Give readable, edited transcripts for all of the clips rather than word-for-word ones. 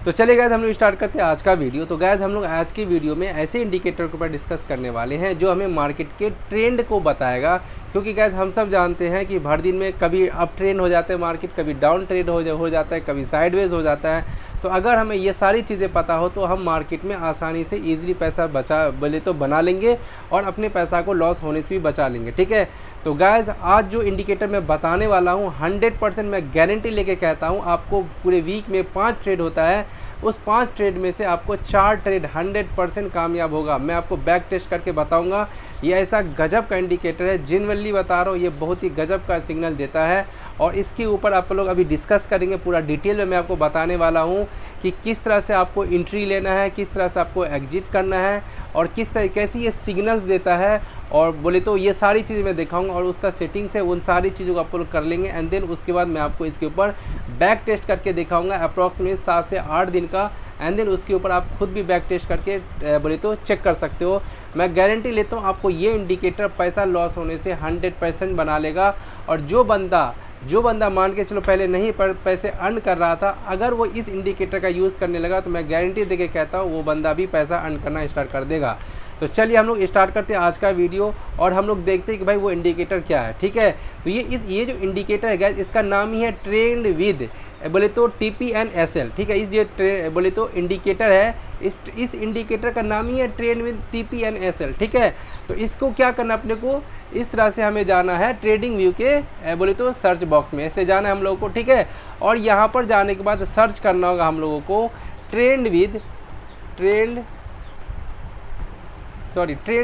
तो चलिए गाइस हम लोग स्टार्ट करते हैं आज का वीडियो। तो गाइस हम लोग आज की वीडियो में ऐसे इंडिकेटर के ऊपर डिस्कस करने वाले हैं जो हमें मार्केट के ट्रेंड को बताएगा। क्योंकि गाइस हम सब जानते हैं कि भर दिन में कभी अप ट्रेंड हो जाता है मार्केट, कभी डाउन ट्रेंड हो जाता है, कभी साइडवेज हो जाता है। तो अगर हमें ये सारी चीज़ें पता हो तो हम मार्केट में आसानी से ईजिली पैसा बना लेंगे और अपने पैसा को लॉस होने से भी बचा लेंगे। ठीक है, तो गाइस आज जो इंडिकेटर मैं बताने वाला हूँ 100% मैं गारंटी लेके कहता हूँ आपको पूरे वीक में 5 ट्रेड होता है, उस 5 ट्रेड में से आपको 4 ट्रेड 100% कामयाब होगा। मैं आपको बैक टेस्ट करके बताऊंगा। ये ऐसा गजब का इंडिकेटर है, जेन्युइनली बता रहा हूँ, ये बहुत ही गजब का सिग्नल देता है। और इसके ऊपर आप लोग अभी डिस्कस करेंगे, पूरा डिटेल में मैं आपको बताने वाला हूँ कि किस तरह से आपको एंट्री लेना है, किस तरह से आपको एग्जिट करना है और किस तरह कैसे ये सिग्नल्स देता है। और बोले तो ये सारी चीज़ें मैं दिखाऊंगा और उसका सेटिंग्स है, उन सारी चीज़ों को आप लोग कर लेंगे। एंड देन उसके बाद मैं आपको इसके ऊपर बैक टेस्ट करके दिखाऊंगा अप्रॉक्सीमेट 7 से 8 दिन का। एंड देन उसके ऊपर आप खुद भी बैक टेस्ट करके बोले तो चेक कर सकते हो। मैं गारंटी लेता हूँ आपको ये इंडिकेटर पैसा लॉस होने से 100% बना लेगा। और जो बंदा मान के चलो पहले नहीं पर पैसे अर्न कर रहा था, अगर वो इस इंडिकेटर का यूज़ करने लगा तो मैं गारंटी देके कहता हूँ वो बंदा भी पैसा अर्न करना स्टार्ट कर देगा। तो चलिए हम लोग स्टार्ट करते हैं आज का वीडियो और हम लोग देखते हैं कि भाई वो इंडिकेटर क्या है। ठीक है, तो ये जो इंडिकेटर है गाइस, इसका नाम ही है ट्रेंड विद बोले तो TPNSL। ठीक है, इस जो बोले तो इंडिकेटर है, इस इंडिकेटर का नाम ही है ट्रेंड विद TPNSL। ठीक है, तो इसको क्या करना अपने को, इस तरह से हमें जाना है ट्रेडिंग व्यू के बोले तो सर्च बॉक्स में, ऐसे जाना है हम लोगों को। ठीक है, और यहाँ पर जाने के बाद सर्च करना होगा हम लोगों को ट्रेंड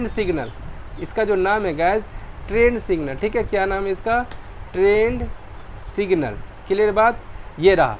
सिग्नल। इसका जो नाम है गैस ट्रेंड सिग्नल। ठीक है, क्या नाम है इसका, ट्रेंड सिग्नल। क्लियर बात, ये रहा।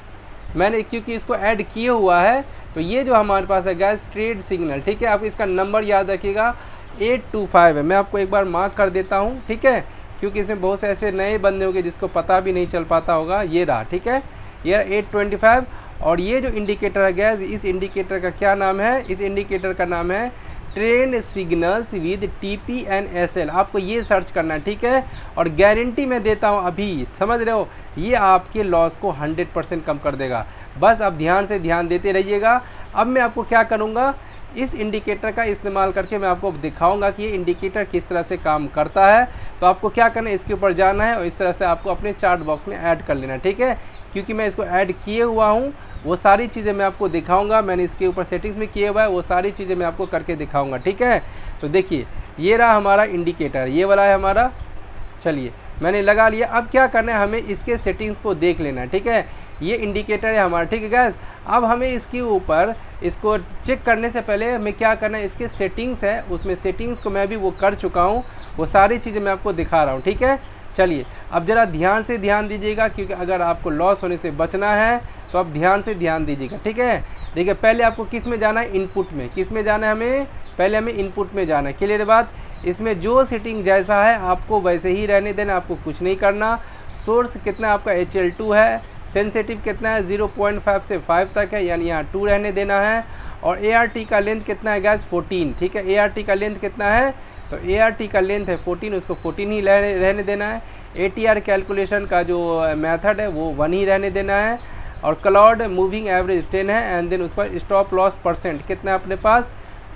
मैंने क्योंकि इसको ऐड किए हुआ है तो ये जो हमारे पास है गैस ट्रेड सिग्नल। ठीक है, आप इसका नंबर याद रखिएगा 825 है। मैं आपको एक बार मार्क कर देता हूँ। ठीक है, क्योंकि इसमें बहुत से ऐसे नए बंदे होंगे जिसको पता भी नहीं चल पाता होगा। ये रहा, ठीक है, ये 825। और ये जो इंडिकेटर है गैस, इस इंडिकेटर का क्या नाम है, इस इंडिकेटर का नाम है ट्रेंड सिग्नल्स विद TPNSL। आपको ये सर्च करना है। ठीक है, और गारंटी मैं देता हूँ, अभी समझ रहे हो, ये आपके लॉस को 100% कम कर देगा। बस आप ध्यान देते रहिएगा। अब मैं आपको क्या करूँगा, इस इंडिकेटर का इस्तेमाल करके मैं आपको दिखाऊंगा कि ये इंडिकेटर किस तरह से काम करता है। तो आपको क्या करना है, इसके ऊपर जाना है और इस तरह से आपको अपने चार्ट बॉक्स में ऐड कर लेना है। ठीक है, क्योंकि मैं इसको ऐड किए हुआ हूँ, वो सारी चीज़ें मैं आपको दिखाऊंगा। मैंने इसके ऊपर सेटिंग्स में किए हुआ है, वो सारी चीज़ें मैं आपको करके दिखाऊंगा। ठीक है, तो देखिए ये रहा हमारा इंडिकेटर, ये वाला है हमारा। चलिए मैंने लगा लिया। अब क्या करना है, हमें इसके सेटिंग्स को देख लेना है। ठीक है, ये इंडिकेटर है हमारा। ठीक है गैस, अब हमें इसके ऊपर इसको चेक करने से पहले हमें क्या करना है, इसके सेटिंग्स है, उसमें सेटिंग्स को मैं भी वो कर चुका हूँ, वो सारी चीज़ें मैं आपको दिखा रहा हूँ। ठीक है, चलिए अब ज़रा ध्यान दीजिएगा, क्योंकि अगर आपको लॉस होने से बचना है तो आप ध्यान दीजिएगा। ठीक है, देखिए पहले आपको किस में जाना है, इनपुट में। किस में जाना है, हमें पहले हमें इनपुट में जाना है। क्लियर बात, इसमें जो सेटिंग जैसा है आपको वैसे ही रहने देना, आपको कुछ नहीं करना। सोर्स कितना आपका HL2 है, सेंसिटिव कितना है 0.5 से 5 तक है, यानी यहाँ 2 रहने देना है। और ART का लेंथ कितना है गैस, 14। ठीक है, ART का लेंथ कितना है, तो ART का लेंथ है 14, उसको 14 ही रहने देना है। ATR कैलकुलेशन का जो मेथड है वो 1 ही रहने देना है। और क्लाउड मूविंग एवरेज 10 है। एंड देन उस पर स्टॉप लॉस परसेंट कितना है अपने पास,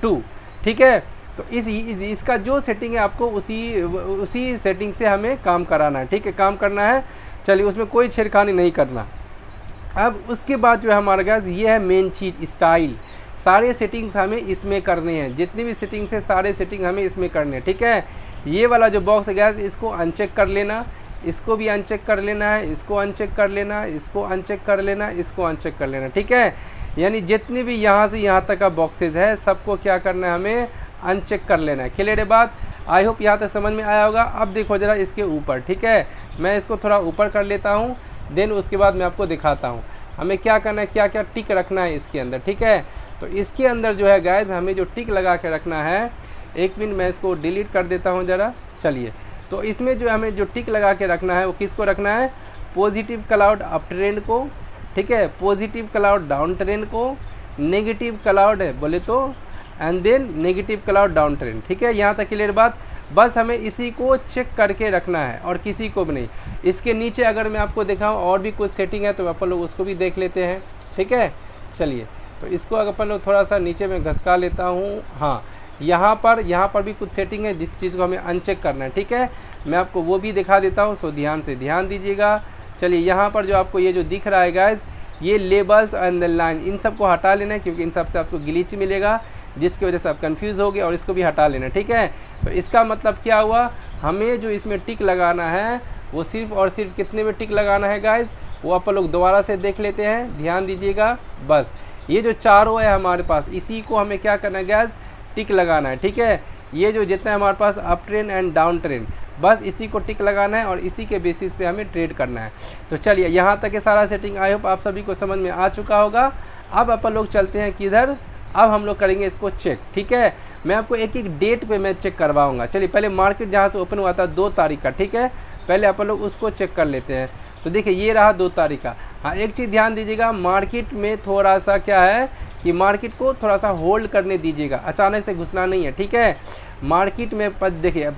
2। ठीक है, तो इसका जो सेटिंग है आपको उसी सेटिंग से हमें काम कराना है। ठीक है, काम करना है। चलिए उसमें कोई छेड़खानी नहीं करना। अब उसके बाद जो है हमारे पास ये है मेन चीज़, स्टाइल। सारे सेटिंग्स हमें इसमें करने हैं, जितनी भी सेटिंग्स है सारे सेटिंग हमें इसमें करने हैं। ठीक है, ये वाला जो बॉक्स है गैस, इसको अनचेक कर लेना, इसको भी अनचेक कर लेना है, इसको अनचेक कर लेना, इसको अनचेक कर लेना, इसको अनचेक कर लेना। ठीक है, यानी जितनी भी यहाँ से यहाँ तक का बॉक्सेज है सबको क्या करना है, हमें अनचेक कर लेना है। क्लियर बात, आई होप यहाँ तक समझ में आया होगा। अब देखो ज़रा इसके ऊपर। ठीक है, मैं इसको थोड़ा ऊपर कर लेता हूँ, देन उसके बाद मैं आपको दिखाता हूँ हमें क्या करना है, क्या क्या टिक रखना है इसके अंदर। ठीक है, तो इसके अंदर जो है गाइस हमें जो टिक लगा के रखना है, एक मिनट मैं इसको डिलीट कर देता हूँ ज़रा। चलिए, तो इसमें जो हमें जो टिक लगा के रखना है वो किसको रखना है, पॉजिटिव क्लाउड अप ट्रेंड को। ठीक है, पॉजिटिव क्लाउड डाउन ट्रेंड को, नेगेटिव क्लाउड है बोले तो and then negative cloud down trend. ठीक है, यहाँ तक क्लियर बात। बस हमें इसी को चेक करके रखना है और किसी को भी नहीं। इसके नीचे अगर मैं आपको दिखाऊं और भी कुछ सेटिंग है तो आप लोग उसको भी देख लेते हैं। ठीक है, चलिए तो इसको अगर अपन लोग थोड़ा सा नीचे में घसका लेता हूँ। हाँ, यहाँ पर भी कुछ सेटिंग है जिस चीज़ को हमें अनचेक करना है, ठीक है। मैं आपको वो भी दिखा देता हूँ, सो ध्यान से ध्यान दीजिएगा। चलिए यहाँ पर जो आपको ये जो दिख रहा है गाइज, ये लेबल्स एंड द लाइन, इन सबको हटा लेना है क्योंकि इन सब से आपको ग्लिच मिलेगा जिसकी वजह से आप कंफ्यूज हो गए, और इसको भी हटा लेना, ठीक है। तो इसका मतलब क्या हुआ, हमें जो इसमें टिक लगाना है वो सिर्फ और सिर्फ कितने में टिक लगाना है गाइज, वो आप लोग दोबारा से देख लेते हैं, ध्यान दीजिएगा। बस ये जो चारों है हमारे पास, इसी को हमें क्या करना है गाइज, टिक लगाना है, ठीक है। ये जो जितना हमारे पास up trend and down trend, बस इसी को टिक लगाना है और इसी के बेसिस पे हमें ट्रेड करना है। तो चलिए यहाँ तक के सारा सेटिंग आई होप आप सभी को समझ में आ चुका होगा। अब अपन लोग चलते हैं किधर, अब हम लोग करेंगे इसको चेक, ठीक है। मैं आपको एक एक डेट पे मैं चेक करवाऊंगा। चलिए पहले मार्केट जहाँ से ओपन हुआ था 2 तारीख का, ठीक है, पहले अपन लोग उसको चेक कर लेते हैं। तो देखिए ये रहा 2 तारीख का। हाँ, एक चीज़ ध्यान दीजिएगा, मार्केट में थोड़ा सा क्या है कि मार्केट को थोड़ा सा होल्ड करने दीजिएगा, अचानक से घुसना नहीं है, ठीक है। मार्केट में देखिए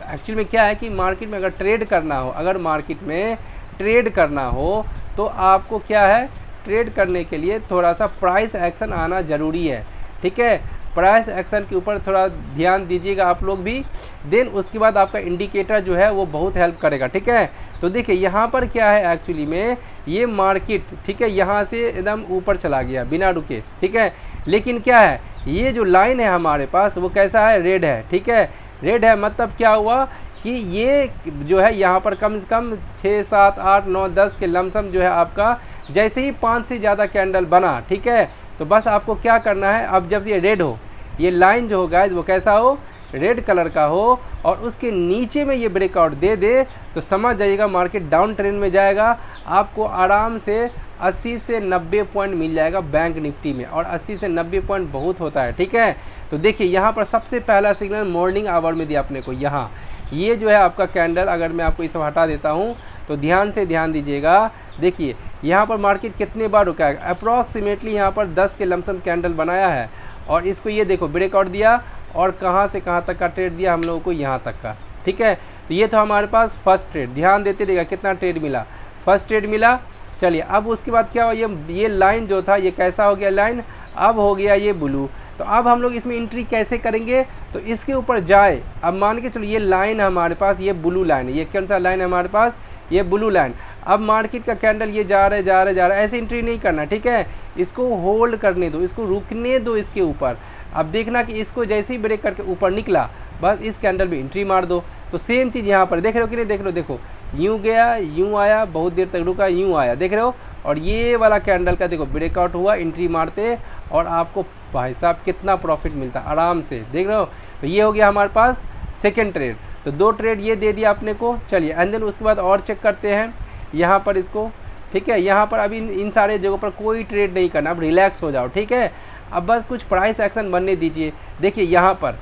एक्चुअली में क्या है कि मार्केट में अगर ट्रेड करना हो, अगर मार्केट में ट्रेड करना हो तो आपको क्या है, ट्रेड करने के लिए थोड़ा सा प्राइस एक्शन आना ज़रूरी है, ठीक है। प्राइस एक्शन के ऊपर थोड़ा ध्यान दीजिएगा आप लोग भी, देन उसके बाद आपका इंडिकेटर जो है वो बहुत हेल्प करेगा, ठीक है। तो देखिए यहाँ पर क्या है एक्चुअली में, ये मार्केट, ठीक है, यहाँ से एकदम ऊपर चला गया बिना रुके, ठीक है। लेकिन क्या है, ये जो लाइन है हमारे पास वो कैसा है, रेड है, ठीक है। रेड है मतलब क्या हुआ कि ये जो है यहाँ पर कम से कम 6, 7, 8, 9, 10 के लमसम जो है आपका, जैसे ही 5 से ज़्यादा कैंडल बना, ठीक है, तो बस आपको क्या करना है, अब जब ये रेड हो, ये लाइन जो हो गाइस वो कैसा हो, रेड कलर का हो, और उसके नीचे में ये ब्रेकआउट दे दे तो समझ जाइएगा मार्केट डाउन ट्रेंड में जाएगा। आपको आराम से 80 से 90 पॉइंट मिल जाएगा बैंक निफ्टी में, और 80 से 90 पॉइंट बहुत होता है, ठीक है। तो देखिए यहाँ पर सबसे पहला सिग्नल मॉर्निंग आवर में दिया अपने को, यहाँ ये जो है आपका कैंडल, अगर मैं आपको इसे हटा देता हूँ तो ध्यान से ध्यान दीजिएगा। देखिए यहाँ पर मार्केट कितने बार रुका है, अप्रॉक्सीमेटली यहाँ पर 10 के लमसम कैंडल बनाया है, और इसको ये देखो ब्रेकआउट दिया, और कहाँ से कहाँ तक का ट्रेड दिया हम लोगों को, यहाँ तक का, ठीक है। तो ये तो हमारे पास फर्स्ट ट्रेड, ध्यान देते रहेगा कितना ट्रेड मिला, फर्स्ट ट्रेड मिला। चलिए अब उसके बाद क्या हुआ, ये लाइन जो था ये कैसा हो गया लाइन, अब हो गया ये ब्लू। तो अब हम लोग इसमें एंट्री कैसे करेंगे, तो इसके ऊपर जाए, अब मान के चलो ये लाइन हमारे पास, ये ब्लू लाइन है, ये कौन सा लाइन है हमारे पास, ये ब्लू लाइन। अब मार्केट का कैंडल ये जा रहा है, ऐसे एंट्री नहीं करना, ठीक है। इसको होल्ड करने दो, इसको रुकने दो इसके ऊपर। अब देखना कि इसको जैसे ही ब्रेक करके ऊपर निकला, बस इस कैंडल में एंट्री मार दो। तो सेम चीज़ यहाँ पर देख रहे हो कि नहीं, देख लो, देखो यूँ गया, यूँ आया, बहुत देर तक रुका, यूँ आया, देख रहे हो, और ये वाला कैंडल का देखो ब्रेकआउट हुआ, एंट्री मारते, और आपको भाई साहब कितना प्रॉफिट मिलता आराम से, देख रहे हो। तो ये हो गया हमारे पास सेकेंड ट्रेड। तो 2 ट्रेड ये दे दिया अपने को। चलिए एंड देन उसके बाद और चेक करते हैं यहाँ पर इसको, ठीक है। यहाँ पर अभी इन सारे जगहों पर कोई ट्रेड नहीं करना, अब रिलैक्स हो जाओ, ठीक है। अब बस कुछ प्राइस एक्शन बनने दीजिए। देखिए यहाँ पर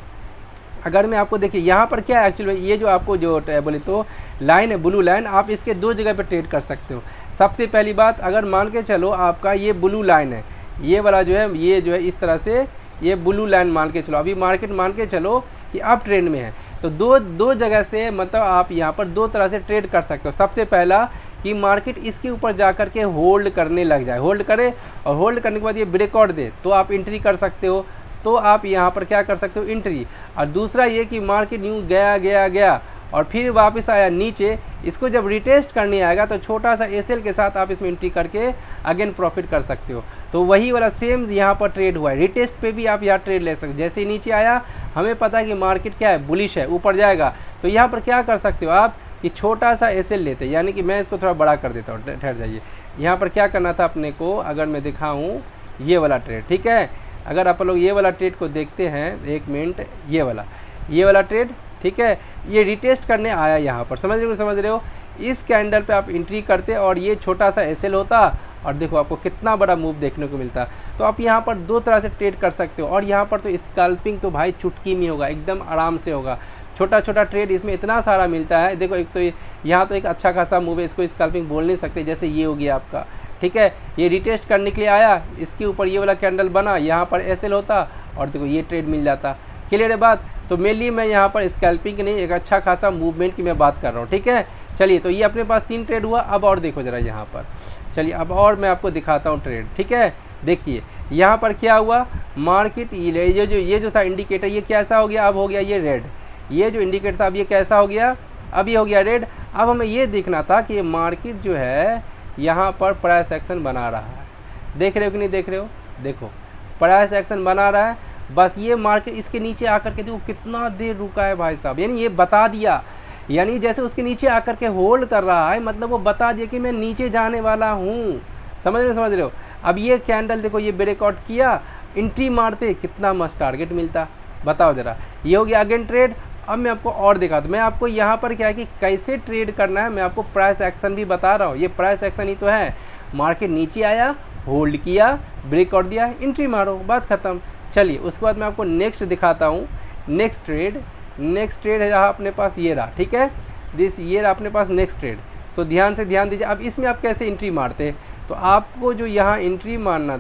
अगर मैं आपको, देखिए यहाँ पर क्या है एक्चुअली, ये जो आपको जो बोले तो लाइन है ब्लू लाइन, आप इसके 2 जगह पे ट्रेड कर सकते हो। सबसे पहली बात, अगर मान के चलो आपका ये ब्लू लाइन है, ये वाला जो है, ये जो है इस तरह से ये ब्लू लाइन मान के चलो, अभी मार्केट मान के चलो कि अप ट्रेंड में है, तो दो जगह से मतलब आप यहाँ पर 2 तरह से ट्रेड कर सकते हो। सबसे पहला कि मार्केट इसके ऊपर जा कर के होल्ड करने लग जाए, होल्ड करे, और होल्ड करने के बाद ये ब्रेकआउट दे तो आप एंट्री कर सकते हो, तो आप यहाँ पर क्या कर सकते हो, एंट्री। और दूसरा ये कि मार्केट यूँ गया और फिर वापस आया नीचे, इसको जब रिटेस्ट करने आएगा तो छोटा सा एसएल के साथ आप इसमें एंट्री करके अगेन प्रॉफिट कर सकते हो। तो वही वाला सेम यहाँ पर ट्रेड हुआ है, रिटेस्ट पे भी आप यहाँ ट्रेड ले सकते हो। जैसे ही नीचे आया, हमें पता है कि मार्केट क्या है, बुलिश है, ऊपर जाएगा, तो यहाँ पर क्या कर सकते हो आप कि छोटा सा एसएल लेते, यानी कि मैं इसको थोड़ा बड़ा कर देता हूँ, ठहर जाइए। यहाँ पर क्या करना था अपने को, अगर मैं दिखाऊँ ये वाला ट्रेड, ठीक है। अगर आप लोग ये वाला ट्रेड को देखते हैं, 1 मिनट, ये वाला ट्रेड, ठीक है, ये रिटेस्ट करने आया यहाँ पर, समझ रहे हो। इस कैंडल पे आप एंट्री करते और ये छोटा सा एसएल होता, और देखो आपको कितना बड़ा मूव देखने को मिलता। तो आप यहाँ पर 2 तरह से ट्रेड कर सकते हो, और यहाँ पर तो स्कैल्पिंग तो भाई चुटकी में होगा, एकदम आराम से होगा। छोटा छोटा ट्रेड इसमें इतना सारा मिलता है। देखो एक तो यहाँ तो एक अच्छा खासा मूव है, इसको स्कैल्पिंग बोल नहीं सकते, जैसे ये हो गया आपका, ठीक है। ये रिटेस्ट करने के लिए आया, इसके ऊपर ये वाला कैंडल बना, यहाँ पर एसएल होता, और देखो ये ट्रेड मिल जाता। क्लियर है बात। तो मेनली मैं यहाँ पर स्कैल्पिंग नहीं, एक अच्छा खासा मूवमेंट की मैं बात कर रहा हूँ, ठीक है। चलिए तो ये अपने पास 3 ट्रेड हुआ। अब और देखो ज़रा यहाँ पर, चलिए अब और मैं आपको दिखाता हूँ ट्रेड, ठीक है। देखिए यहाँ पर क्या हुआ, मार्केट ये जो था इंडिकेटर, ये कैसा हो गया, अब हो गया ये रेड। ये जो इंडिकेटर था अब ये कैसा हो गया, अब ये हो गया रेड। अब हमें ये देखना था कि मार्केट जो है यहाँ पर प्राइस एक्शन बना रहा है, देख रहे हो कि नहीं देख रहे हो, देखो प्राइस एक्शन बना रहा है। बस ये मार्केट इसके नीचे आकर के देखो कितना देर रुका है भाई साहब, यानी ये बता दिया, यानी जैसे उसके नीचे आकर के होल्ड कर रहा है, मतलब वो बता दिया कि मैं नीचे जाने वाला हूँ। समझ रहे हो। अब ये कैंडल देखो ये ब्रेकआउट किया, एंट्री मारते कितना मस्त टारगेट मिलता, बताओ ज़रा। ये हो गया अगेन ट्रेड। अब मैं आपको और दिखा दूँ, मैं आपको यहाँ पर क्या है कि कैसे ट्रेड करना है, मैं आपको प्राइस एक्शन भी बता रहा हूँ। ये प्राइस एक्शन ही तो है, मार्केट नीचे आया, होल्ड किया, ब्रेकआउट दिया, एंट्री मारो, बात ख़त्म। चलिए उसके बाद मैं आपको नेक्स्ट दिखाता हूँ। नेक्स्ट ट्रेड है जहाँ अपने पास ये रहा, ठीक है, ये रहा अपने पास नेक्स्ट ट्रेड। सो ध्यान दीजिए। अब इसमें आप कैसे एंट्री मारते हैं, तो आपको जो यहाँ एंट्री मारना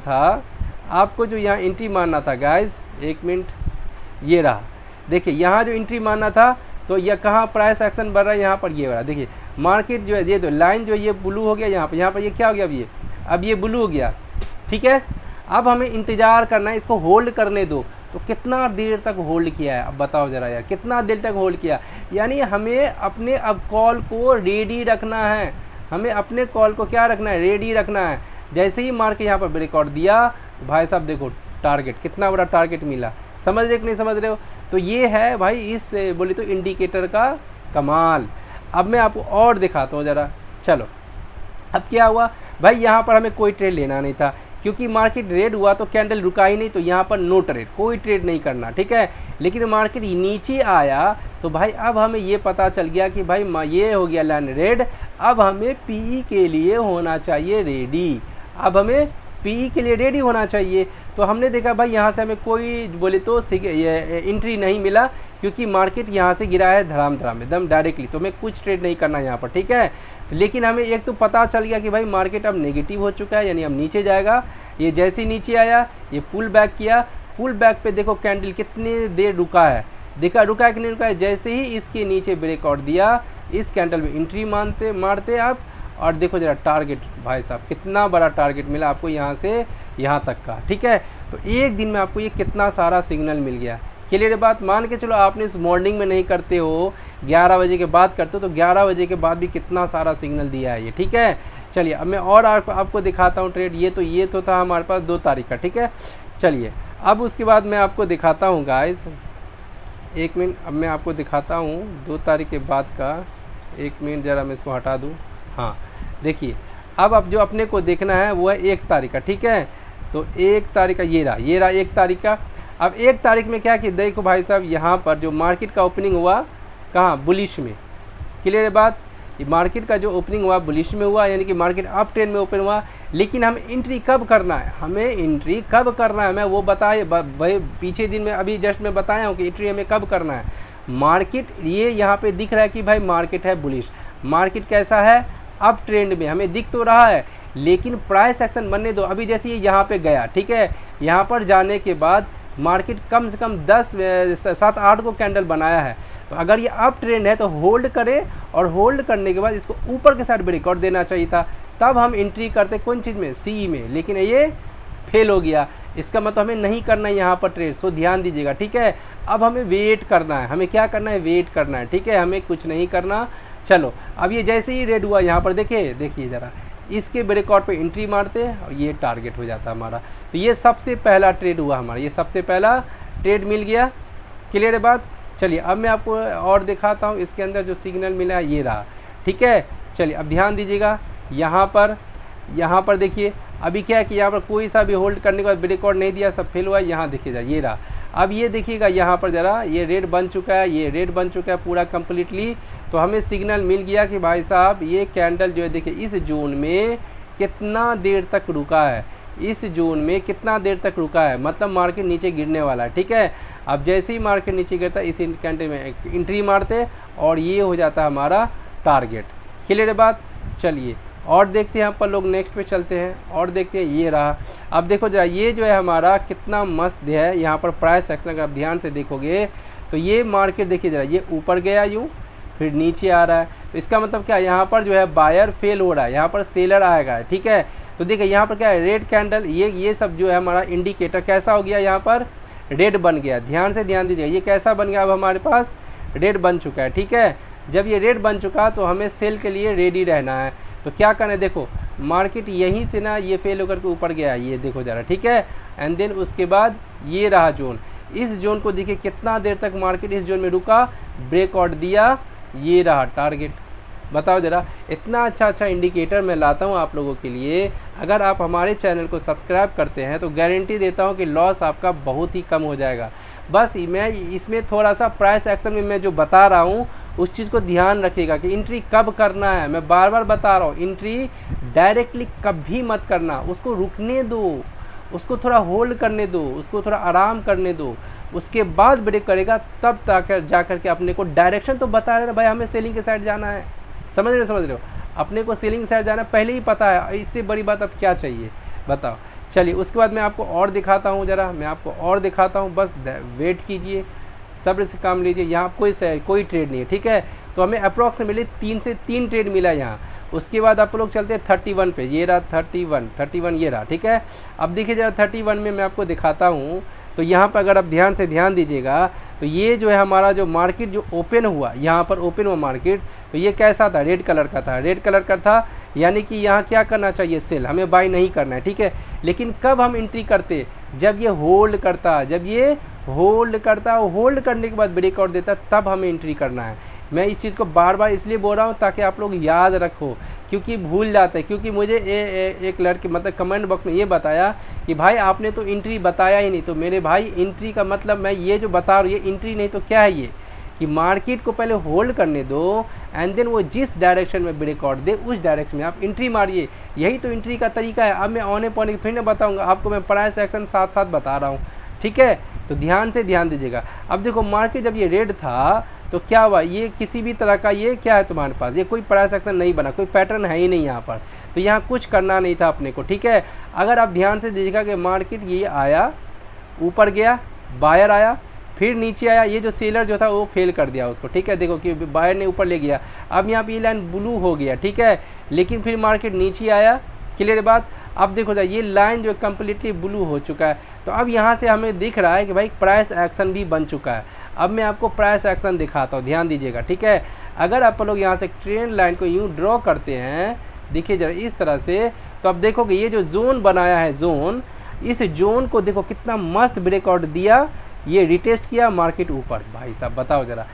था, गाइज एक मिनट, ये रहा देखिए, यहाँ जो एंट्री मारना था, तो यह कहाँ प्राइस एक्शन बढ़ रहा है, यहाँ पर ये रहा। देखिए मार्केट जो है, ये तो लाइन जो है ये ब्लू हो गया, यहाँ पर ये क्या हो गया, अब ये ब्लू हो गया, ठीक है। अब हमें इंतज़ार करना है, इसको होल्ड करने दो। तो कितना देर तक होल्ड किया है, अब बताओ ज़रा यार, कितना देर तक होल्ड किया। यानी हमें अपने अब कॉल को रेडी रखना है, हमें अपने कॉल को क्या रखना है, रेडी रखना है। जैसे ही मार्केट यहाँ पर ब्रेकआउट दिया, तो भाई साहब देखो टारगेट, कितना बड़ा टारगेट मिला, समझ रहे कि नहीं समझ रहे हो। तो ये है भाई इस बोले तो इंडिकेटर का कमाल। अब मैं आपको और दिखाता हूँ ज़रा, चलो। अब क्या हुआ भाई, यहाँ पर हमें कोई ट्रेड लेना नहीं था, क्योंकि मार्केट रेड हुआ तो कैंडल रुका ही नहीं, तो यहाँ पर नो ट्रेड, कोई ट्रेड नहीं करना, ठीक है। लेकिन मार्केट नीचे आया तो भाई अब हमें ये पता चल गया कि भाई ये हो गया लाइन रेड, अब हमें पीई के लिए होना चाहिए रेडी, अब हमें पीई के लिए रेडी होना चाहिए। तो हमने देखा भाई यहाँ से हमें कोई बोले तो एंट्री नहीं मिला, क्योंकि मार्केट यहाँ से गिरा है धड़ाम एकदम डायरेक्टली, तो हमें कुछ ट्रेड नहीं करना यहाँ पर, ठीक है। लेकिन हमें एक तो पता चल गया कि भाई मार्केट अब नेगेटिव हो चुका है, यानी अब नीचे जाएगा। ये जैसे ही नीचे आया, ये पुल बैक किया, पुल बैक पे देखो कैंडल कितनी देर रुका है, रुका है कि नहीं रुका है। जैसे ही इसके नीचे ब्रेकआउट दिया, इस कैंडल में एंट्री मारते आप, और देखो जरा टारगेट भाई साहब कितना बड़ा टारगेट मिला आपको यहाँ से यहाँ तक का, ठीक है। तो एक दिन में आपको ये कितना सारा सिग्नल मिल गया। क्लियर बात, मान के चलो आपने इस मॉर्निंग में नहीं करते हो, 11 बजे के बाद करते हो, तो 11 बजे के बाद भी कितना सारा सिग्नल दिया है ये, ठीक है। चलिए अब मैं और आपको दिखाता हूँ ट्रेड। ये तो था हमारे पास 2 तारीख का, ठीक है। चलिए अब उसके बाद मैं आपको दिखाता हूँ गाइस, एक मिनट, अब मैं आपको दिखाता हूँ 2 तारीख के बाद का। एक मिनट ज़रा मैं इसको हटा दूँ। हाँ देखिए, अब जो अपने को देखना है वो है 1 तारीख का, ठीक है। तो 1 तारीख का ये रहा 1 तारीख का। अब 1 तारीख में क्या कि देखो भाई साहब, यहाँ पर जो मार्केट का ओपनिंग हुआ कहाँ, बुलिश में। क्लियर बात, मार्केट का जो ओपनिंग हुआ बुलिश में हुआ, यानी कि मार्केट अप ट्रेंड में ओपन हुआ। लेकिन हम एंट्री कब करना है, मैं वो बताए भाई पीछे दिन में, अभी जस्ट मैं बताया हूँ कि एंट्री हमें कब करना है। मार्केट ये यहाँ पे दिख रहा है कि भाई मार्केट है बुलिश, मार्केट कैसा है, अप ट्रेंड में हमें दिख तो रहा है, लेकिन प्राइस एक्शन बनने दो। अभी जैसे ये यहाँ पे गया, ठीक है, यहाँ पर जाने के बाद मार्केट कम से कम 7-8 को कैंडल बनाया है। तो अगर ये अप ट्रेंड है तो होल्ड करे, और होल्ड करने के बाद इसको ऊपर के साइड ब्रेकआउट देना चाहिए था, तब हम एंट्री करते कौन चीज़ में, सी में। लेकिन ये फेल हो गया, इसका मतलब हमें नहीं करना है यहाँ पर ट्रेड। सो ध्यान दीजिएगा, ठीक है। अब हमें वेट करना है, हमें क्या करना है, वेट करना है, ठीक है, हमें कुछ नहीं करना। चलो अब ये जैसे ही रेड हुआ यहाँ पर देखिए ज़रा, इसके ब्रेकआउट पे एंट्री मारते हैं और ये टारगेट हो जाता है हमारा। तो ये सबसे पहला ट्रेड हुआ हमारा, ये सबसे पहला ट्रेड मिल गया। क्लियर है बात। चलिए अब मैं आपको और दिखाता हूँ, इसके अंदर जो सिग्नल मिला है ये रहा, ठीक है। चलिए अब ध्यान दीजिएगा, यहाँ पर देखिए अभी क्या है कि यहाँ पर कोई सा भी होल्ड करने के बाद ब्रेकआउट नहीं दिया, सब फेल हुआ है। यहाँ देखिए ये रहा, अब ये देखिएगा यहाँ पर ज़रा ये रेड बन चुका है, पूरा कम्प्लीटली। तो हमें सिग्नल मिल गया कि भाई साहब ये कैंडल जो है देखिए इस जोन में कितना देर तक रुका है, मतलब मार्केट नीचे गिरने वाला है, ठीक है। अब जैसे ही मार्केट नीचे गिरता है, इस कैंडल में एंट्री मारते और ये हो जाता है हमारा टारगेट। क्लियर है बात। चलिए और देखते हैं, यहाँ पर लोग नेक्स्ट पे चलते हैं और देखते हैं, ये रहा। अब देखो जरा ये जो है हमारा कितना मस्त है, यहाँ पर प्राइस एक्शन अगर आप ध्यान से देखोगे तो ये मार्केट देखिए जरा, ये ऊपर गया यूँ, फिर नीचे आ रहा है। तो इसका मतलब क्या, यहाँ पर जो है बायर फेल हो रहा है, यहाँ पर सेलर आएगा, ठीक है। तो देखिए यहाँ पर क्या है, रेड कैंडल, ये सब जो है हमारा इंडिकेटर कैसा हो गया, यहाँ पर रेड बन गया। ध्यान से ध्यान दीजिए, ये कैसा बन गया, अब हमारे पास रेड बन चुका है। ठीक है, जब ये रेड बन चुका तो हमें सेल के लिए रेडी रहना है। तो क्या करना है, देखो मार्केट यहीं से ना ये फेल होकर के ऊपर गया, ये देखो ज़रा। ठीक है, एंड देन उसके बाद ये रहा जोन, इस जोन को देखिए कितना देर तक मार्केट इस जोन में रुका, ब्रेकआउट दिया, ये रहा टारगेट। बताओ ज़रा, इतना अच्छा इंडिकेटर मैं लाता हूँ आप लोगों के लिए। अगर आप हमारे चैनल को सब्सक्राइब करते हैं तो गारंटी देता हूँ कि लॉस आपका बहुत ही कम हो जाएगा। बस मैं इसमें थोड़ा सा प्राइस एक्शन में मैं जो बता रहा हूँ उस चीज़ को ध्यान रखिएगा कि एंट्री कब करना है। मैं बार बार बता रहा हूँ, एंट्री डायरेक्टली कभी मत करना, उसको रुकने दो, उसको थोड़ा होल्ड करने दो, उसको थोड़ा आराम करने दो, उसके बाद ब्रेक करेगा तब जा करके अपने को डायरेक्शन तो बता रहे ना भाई, हमें सेलिंग के साइड जाना है। समझ रहे हो, अपने को सेलिंग साइड जाना पहले ही पता है, इससे बड़ी बात अब क्या चाहिए बताओ। चलिए उसके बाद मैं आपको और दिखाता हूँ, ज़रा मैं आपको और दिखाता हूँ, बस वेट कीजिए, सब्र से काम लीजिए। यहाँ कोई ट्रेड नहीं है। ठीक है, तो हमें अप्रॉक्सीमेटली 3 से 3 ट्रेड मिला यहाँ। उसके बाद आप लोग चलते हैं 31 पे, ये रहा 31 ये रहा। ठीक है, अब देखिए जरा 31 में मैं आपको दिखाता हूँ। तो यहाँ पर अगर आप ध्यान से ध्यान दीजिएगा तो ये जो है हमारा जो मार्केट जो ओपन हुआ, यहाँ पर ओपन हुआ मार्केट, तो ये कैसा था, रेड कलर का था, रेड कलर का था, यानी कि यहाँ क्या करना चाहिए, सेल, हमें बाई नहीं करना है। ठीक है, लेकिन कब हम एंट्री करते, जब ये होल्ड करता, जब ये होल्ड करता, होल्ड करने के बाद ब्रेकआउट देता, तब हमें एंट्री करना है। मैं इस चीज़ को बार बार इसलिए बोल रहा हूँ ताकि आप लोग याद रखो, क्योंकि भूल जाते हैं। क्योंकि मुझे एक लड़के मतलब कमेंट बॉक्स में ये बताया कि भाई आपने तो एंट्री बताया ही नहीं। तो मेरे भाई एंट्री का मतलब मैं ये जो बता रहा हूँ ये एंट्री नहीं तो क्या है, ये कि मार्केट को पहले होल्ड करने दो एंड देन वो जिस डायरेक्शन में ब्रेकआउट दे उस डायरेक्शन में आप एंट्री मारिए। यही तो एंट्री का तरीका है। अब मैं औने पौने फिर ना बताऊँगा आपको, मैं प्राइस एक्शन साथ साथ बता रहा हूँ। ठीक है, तो ध्यान से ध्यान दीजिएगा। अब देखो मार्केट जब ये रेड था तो क्या हुआ, ये किसी भी तरह का ये क्या है तुम्हारे पास, ये कोई प्राइस एक्शन नहीं बना, कोई पैटर्न है ही नहीं यहाँ पर, तो यहाँ कुछ करना नहीं था अपने को। ठीक है, अगर आप ध्यान से देखिएगा कि मार्केट ये आया, ऊपर गया, बायर आया, फिर नीचे आया, ये जो सेलर जो था वो फेल कर दिया उसको। ठीक है, देखो कि बायर ने ऊपर ले गया, अब यहाँ पे ये लाइन ब्लू हो गया। ठीक है, लेकिन फिर मार्केट नीचे आया, क्लियर बात। अब देखो जाए ये लाइन जो कम्प्लीटली ब्लू हो चुका है, तो अब यहाँ से हमें दिख रहा है कि भाई प्राइस एक्शन भी बन चुका है। अब मैं आपको प्राइस एक्शन दिखाता हूँ, ध्यान दीजिएगा। ठीक है, अगर आप लोग यहाँ से ट्रेंड लाइन को यूँ ड्रॉ करते हैं, देखिए जरा इस तरह से, तो अब देखोगे ये जो जोन बनाया है, जोन, इस जोन को देखो कितना मस्त ब्रेकआउट दिया, ये रिटेस्ट किया, मार्केट ऊपर। भाई साहब बताओ ज़रा,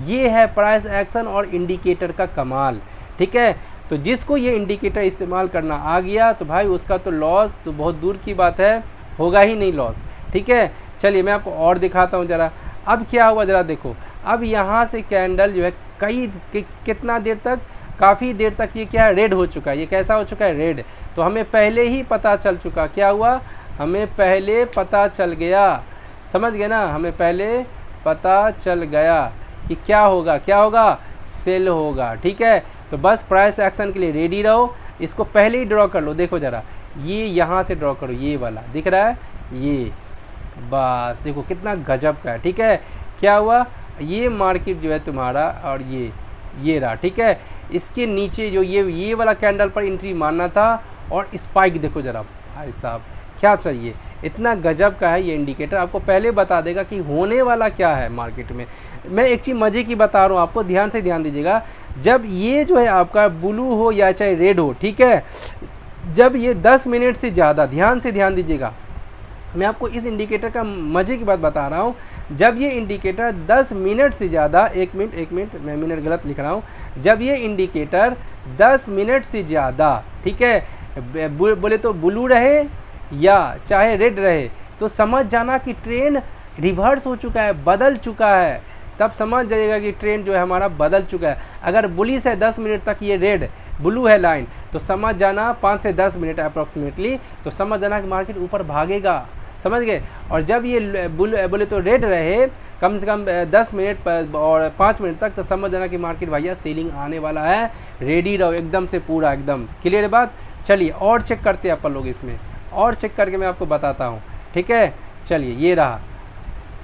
ये है प्राइस एक्शन और इंडिकेटर का कमाल। ठीक है, तो जिसको ये इंडिकेटर इस्तेमाल करना आ गया तो भाई उसका तो लॉस तो बहुत दूर की बात है, होगा ही नहीं लॉस। ठीक है, चलिए मैं आपको और दिखाता हूँ ज़रा। अब क्या हुआ ज़रा देखो, अब यहाँ से कैंडल जो है कितना देर तक, काफ़ी देर तक ये क्या है, रेड हो चुका है। ये कैसा हो चुका है, रेड। तो हमें पहले ही पता चल चुका, क्या हुआ, हमें पहले पता चल गया, समझ गए ना, हमें पहले पता चल गया कि क्या होगा, क्या होगा, सेल होगा। ठीक है, तो बस प्राइस एक्शन के लिए रेडी रहो, इसको पहले ही ड्रॉ कर लो। देखो ज़रा, ये यहाँ से ड्रॉ करो, ये वाला दिख रहा है, ये बस देखो कितना गजब का है। ठीक है, क्या हुआ, ये मार्केट जो है तुम्हारा, और ये रहा। ठीक है, इसके नीचे जो ये वाला कैंडल पर एंट्री मारना था, और स्पाइक देखो ज़रा, भाई साहब क्या चाहिए, इतना गजब का है ये इंडिकेटर, आपको पहले बता देगा कि होने वाला क्या है मार्केट में। मैं एक चीज़ मज़े की बता रहा हूँ आपको, ध्यान से ध्यान दीजिएगा। जब ये जो है आपका ब्लू हो या चाहे रेड हो, ठीक है, जब ये 10 मिनट से ज़्यादा, ध्यान से ध्यान दीजिएगा, मैं आपको इस इंडिकेटर का मज़े की बात बता रहा हूँ। जब ये इंडिकेटर 10 मिनट से ज़्यादा, एक मिनट मैं मिनट गलत लिख रहा हूँ, जब ये इंडिकेटर 10 मिनट से ज़्यादा, ठीक है, बोले तो ब्लू रहे या चाहे रेड रहे, तो समझ जाना कि ट्रेंड रिवर्स हो चुका है, बदल चुका है। तब समझ जाइएगा कि ट्रेंड जो है हमारा बदल चुका है। अगर बुलिश है 10 मिनट तक, ये रेड ब्लू है लाइन, तो समझ जाना 5 से 10 मिनट अप्रॉक्सीमेटली, तो समझ जाना कि मार्केट ऊपर भागेगा, समझ गए। और जब ये बोले तो रेड रहे कम से कम 10 मिनट और 5 मिनट तक, तो समझ जाना कि मार्केट भैया सेलिंग आने वाला है, रेडी रहो एकदम से, पूरा एकदम क्लियर है बात। चलिए और चेक करते हैं अपन लोग इसमें, और चेक करके मैं आपको बताता हूँ। ठीक है, चलिए ये रहा,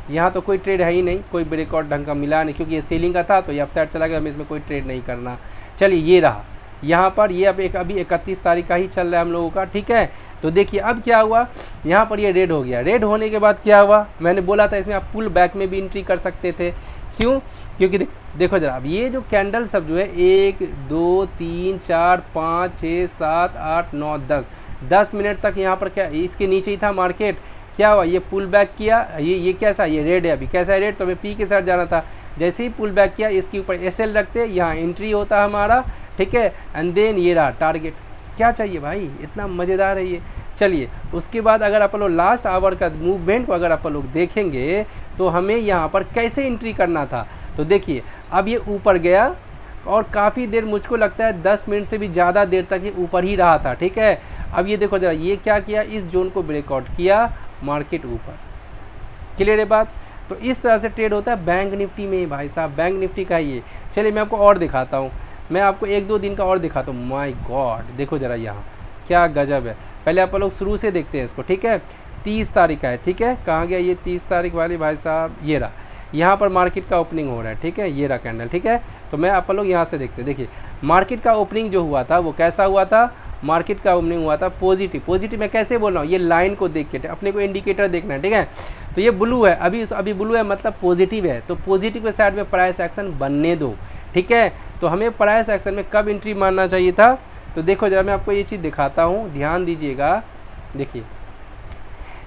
यहाँ तो कोई ट्रेड है ही नहीं, कोई ब्रेकआउट ढंग का मिला नहीं, क्योंकि ये सेलिंग का था तो ये अपसाइड चला गया, हमें इसमें कोई ट्रेड नहीं करना। चलिए ये रहा, यहाँ पर ये अब अभी 31 तारीख का ही चल रहा है हम लोगों का, ठीक है। तो देखिए अब क्या हुआ, यहाँ पर ये रेड हो गया। रेड होने के बाद क्या हुआ, मैंने बोला था इसमें आप पुल बैक में भी एंट्री कर सकते थे। क्यों? क्योंकि देखो जरा, अब ये जो कैंडल सब जो है 1 2 3 4 5 6 7 8 9 10 मिनट तक यहाँ पर क्या इसके नीचे ही था मार्केट। क्या हुआ, ये पुल बैक किया, ये कैसा, ये रेड है, अभी कैसा है रेड, तो हमें पी के साथ जाना था। जैसे ही पुल बैक किया इसके ऊपर एसएल रखते, यहाँ एंट्री होता हमारा, ठीक है। एंड देन ये रहा टारगेट। क्या चाहिए भाई, इतना मज़ेदार है ये। चलिए उसके बाद अगर आप लोग लास्ट आवर का मूवमेंट को अगर आप लोग देखेंगे तो हमें यहाँ पर कैसे एंट्री करना था। तो देखिए अब ये ऊपर गया और काफ़ी देर, मुझको लगता है 10 मिनट से भी ज़्यादा देर तक ये ऊपर ही रहा था, ठीक है। अब ये देखो जरा, ये क्या किया, इस जोन को ब्रेकआउट किया, मार्केट ऊपर। क्लियर है बात। तो इस तरह से ट्रेड होता है बैंक निफ्टी में भाई साहब, बैंक निफ्टी का ये। चलिए मैं आपको और दिखाता हूँ, मैं आपको 1-2 दिन का और दिखाता हूँ। माय गॉड, देखो ज़रा यहाँ क्या गजब है। पहले आप लोग शुरू से देखते हैं इसको, ठीक है। 30 तारीख का है, ठीक है। कहाँ गया ये 30 तारीख वाली भाई साहब, ये रहा। यहाँ पर मार्केट का ओपनिंग हो रहा है, ठीक है, ये रहा कैंडल, ठीक है। तो मैं आप लोग यहाँ से देखते हैं, देखिए मार्केट का ओपनिंग जो हुआ था वो कैसा हुआ था, मार्केट का ओपनिंग हुआ था पॉजिटिव। पॉजिटिव मैं कैसे बोल रहा हूँ, ये लाइन को देख के अपने को इंडिकेटर देखना है, ठीक है। तो ये ब्लू है, अभी ब्लू है मतलब पॉजिटिव है, तो पॉजिटिव के साइड में प्राइस एक्शन बनने दो, ठीक है। तो हमें प्राइस एक्शन में कब एंट्री मारना चाहिए था, तो देखो जरा मैं आपको ये चीज़ दिखाता हूँ, ध्यान दीजिएगा। देखिए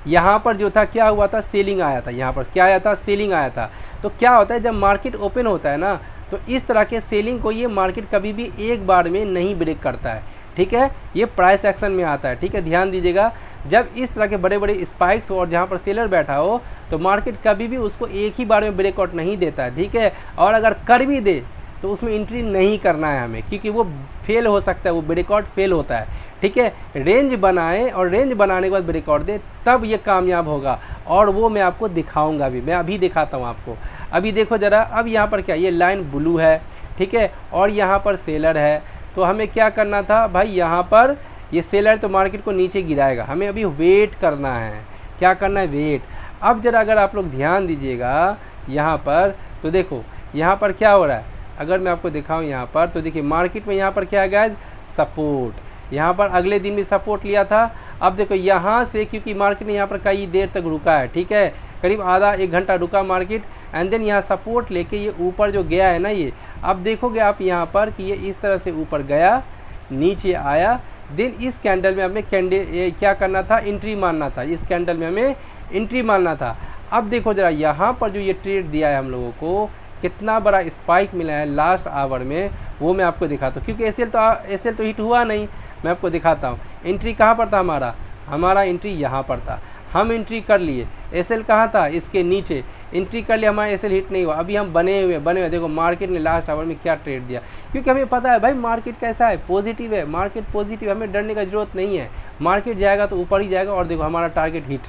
यहाँ पर जो था क्या हुआ था, सेलिंग आया था, यहाँ पर क्या आया था, सेलिंग आया था। तो क्या होता है जब मार्केट ओपन होता है ना, तो इस तरह के सेलिंग को ये मार्केट कभी भी एक बार में नहीं ब्रेक करता है, ठीक है। ये प्राइस एक्शन में आता है, ठीक है, ध्यान दीजिएगा। जब इस तरह के बड़े बड़े स्पाइक्स और जहाँ पर सेलर बैठा हो तो मार्केट कभी भी उसको एक ही बार में ब्रेकआउट नहीं देता है, ठीक है। और अगर कर भी दे तो उसमें एंट्री नहीं करना है हमें, क्योंकि वो फेल हो सकता है, वो ब्रेकआउट फेल होता है, ठीक है। रेंज बनाए और रेंज बनाने के बाद ब्रेकआउट दे, तब ये कामयाब होगा। और वो मैं आपको दिखाऊंगा भी, मैं अभी दिखाता हूँ आपको। अभी देखो ज़रा, अब यहाँ पर क्या, ये लाइन ब्लू है, ठीक है, और यहाँ पर सेलर है। तो हमें क्या करना था भाई, यहाँ पर ये सेलर तो मार्केट को नीचे गिराएगा, हमें अभी वेट करना है। क्या करना है, वेट। अब ज़रा अगर आप लोग ध्यान दीजिएगा यहाँ पर, तो देखो यहाँ पर क्या हो रहा है, अगर मैं आपको दिखाऊं यहाँ पर, तो देखिए मार्केट में यहाँ पर क्या है गाइस, सपोर्ट। यहाँ पर अगले दिन भी सपोर्ट लिया था। अब देखो यहाँ से, क्योंकि मार्केट ने यहाँ पर कई देर तक रुका है, ठीक है, करीब आधा 1 घंटा रुका मार्केट, एंड देन यहाँ सपोर्ट लेके ये ऊपर जो गया है ना, ये अब देखोगे आप यहाँ पर कि ये इस तरह से ऊपर गया, नीचे आया। देन इस कैंडल में हमें क्या करना था, एंट्री मारना था, इस कैंडल में हमें एंट्री मारना था। अब देखो जरा यहाँ पर जो ये ट्रेड दिया है हम लोगों को, कितना बड़ा स्पाइक मिला है लास्ट आवर में, वो मैं आपको दिखाता हूँ। क्योंकि एसएल तो हिट हुआ नहीं, मैं आपको दिखाता हूँ। एंट्री कहाँ पर था हमारा एंट्री यहाँ पर था, हम एंट्री कर लिए। एसएल कहाँ था, इसके नीचे एंट्री कर लिया, हमारा एसएल हिट नहीं हुआ। अभी हम बने हुए देखो मार्केट ने लास्ट आवर में क्या ट्रेड दिया, क्योंकि हमें पता है भाई मार्केट कैसा है, पॉजिटिव है, मार्केट पॉजिटिव, हमें डरने का जरूरत नहीं है। मार्केट जाएगा तो ऊपर ही जाएगा, और देखो हमारा टारगेट हिट।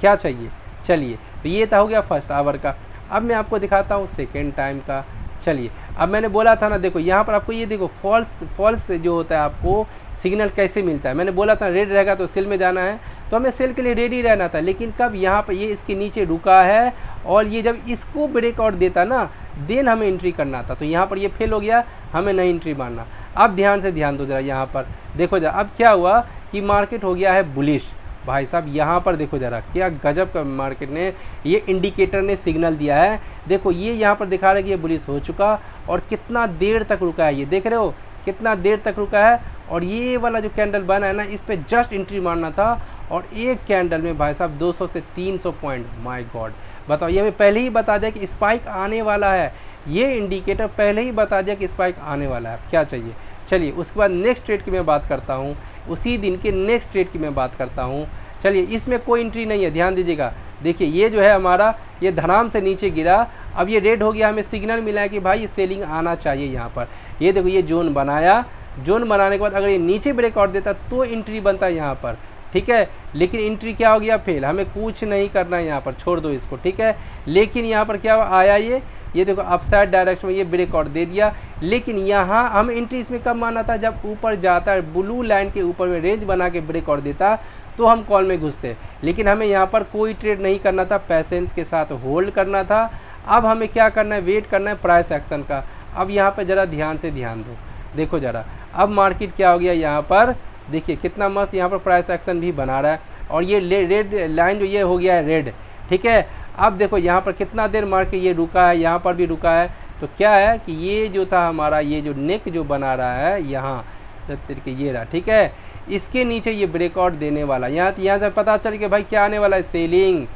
क्या चाहिए, चलिए, तो ये तो हो गया फर्स्ट आवर का। अब मैं आपको दिखाता हूँ सेकेंड टाइम का। चलिए, अब मैंने बोला था ना, देखो यहाँ पर आपको ये देखो फॉल्स जो होता है, आपको सिग्नल कैसे मिलता है। मैंने बोला था रेड रहेगा तो सेल में जाना है, तो हमें सेल के लिए रेडी रहना था। लेकिन कब, यहाँ पर ये इसके नीचे रुका है, और ये जब इसको ब्रेकआउट देता ना, देन हमें एंट्री करना था। तो यहाँ पर ये फेल हो गया, हमें नहीं एंट्री मारना। अब ध्यान से ध्यान दो जरा, यहाँ पर देखो जरा, अब क्या हुआ कि मार्केट हो गया है बुलिश भाई साहब। यहाँ पर देखो जरा, क्या गजब का मार्केट ने, ये इंडिकेटर ने सिग्नल दिया है। देखो ये यहाँ पर दिखा रहा है कि ये बुलिश हो चुका, और कितना देर तक रुका है, ये देख रहे हो कितना देर तक रुका है। और ये वाला जो कैंडल बना है ना, इस पे जस्ट एंट्री मारना था, और एक कैंडल में भाई साहब 200 से 300 पॉइंट। माय गॉड, बताओ, ये हमें पहले ही बता दिया कि स्पाइक आने वाला है, ये इंडिकेटर पहले ही बता दिया कि स्पाइक आने वाला है। क्या चाहिए, चलिए उसके बाद नेक्स्ट ट्रेड की मैं बात करता हूँ, उसी दिन के नेक्स्ट ट्रेड की मैं बात करता हूँ। चलिए, इसमें कोई एंट्री नहीं है, ध्यान दीजिएगा। देखिए ये जो है हमारा, ये धड़ाम से नीचे गिरा, अब ये रेड हो गया, हमें सिग्नल मिला है कि भाई ये सेलिंग आना चाहिए यहाँ पर। ये देखो ये जोन बनाया, जोन बनाने के बाद अगर ये नीचे ब्रेकआउट देता तो एंट्री बनता है यहाँ पर, ठीक है। लेकिन एंट्री क्या हो गया, फेल, हमें कुछ नहीं करना है यहाँ पर, छोड़ दो इसको, ठीक है। लेकिन यहाँ पर क्या आया, ये देखो अपसाइड डायरेक्शन में ये ब्रेकआउट दे दिया। लेकिन यहाँ हम एंट्री इसमें कब मारना था, जब ऊपर जाता है, ब्लू लाइन के ऊपर में रेंज बना के ब्रेकआउट देता तो हम कॉल में घुसते। लेकिन हमें यहाँ पर कोई ट्रेड नहीं करना था, पैसेंस के साथ होल्ड करना था। अब हमें क्या करना है, वेट करना है प्राइस एक्शन का। अब यहाँ पर ज़रा ध्यान से ध्यान दो, देखो ज़रा, अब मार्केट क्या हो गया यहाँ पर, देखिए कितना मस्त यहाँ पर प्राइस एक्शन भी बना रहा है, और ये रेड लाइन जो ये हो गया है रेड, ठीक है। अब देखो यहाँ पर कितना देर मार्केट ये रुका है, यहाँ पर भी रुका है, तो क्या है कि ये जो था हमारा ये जो नेक जो बना रहा है यहाँ तरीके ये रहा, ठीक है। इसके नीचे ये ब्रेकआउट देने वाला, यहाँ से पता चल के भाई क्या आने वाला है, सेलिंग।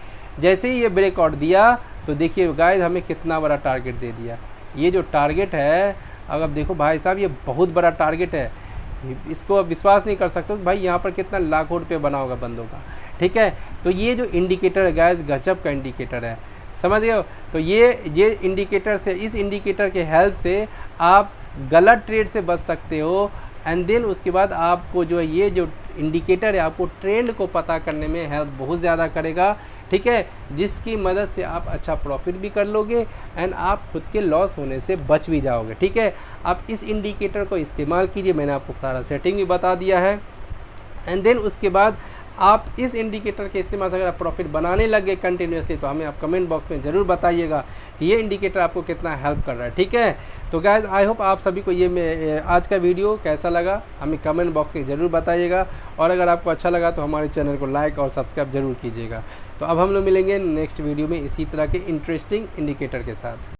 जैसे ही ये ब्रेकआउट दिया तो देखिए गाइस हमें कितना बड़ा टारगेट दे दिया। ये जो टारगेट है, अगर देखो भाई साहब ये बहुत बड़ा टारगेट है, इसको अब विश्वास नहीं कर सकते भाई यहाँ पर कितना लाखों रुपये बना होगा बंदों का, ठीक है। तो ये जो इंडिकेटर है गाइस गजब का इंडिकेटर है, समझ गए हो। तो ये इंडिकेटर से, इस इंडिकेटर के हेल्प से आप गलत ट्रेड से बच सकते हो। एंड देन उसके बाद आपको जो है ये जो इंडिकेटर है आपको ट्रेंड को पता करने में हेल्प बहुत ज़्यादा करेगा, ठीक है, जिसकी मदद से आप अच्छा प्रॉफिट भी कर लोगे एंड आप खुद के लॉस होने से बच भी जाओगे, ठीक है। आप इस इंडिकेटर को इस्तेमाल कीजिए, मैंने आपको सारा सेटिंग भी बता दिया है। एंड देन उसके बाद आप इस इंडिकेटर के इस्तेमाल से अगर आप प्रॉफिट बनाने लगे कंटिन्यूसली, तो हमें आप कमेंट बॉक्स में ज़रूर बताइएगा कि ये इंडिकेटर आपको कितना हेल्प कर रहा है, ठीक है। तो गाइस आई होप आप सभी को ये आज का वीडियो कैसा लगा हमें कमेंट बॉक्स में ज़रूर बताइएगा, और अगर आपको अच्छा लगा तो हमारे चैनल को लाइक और सब्सक्राइब ज़रूर कीजिएगा। तो अब हम लोग मिलेंगे नेक्स्ट वीडियो में इसी तरह के इंटरेस्टिंग इंडिकेटर के साथ।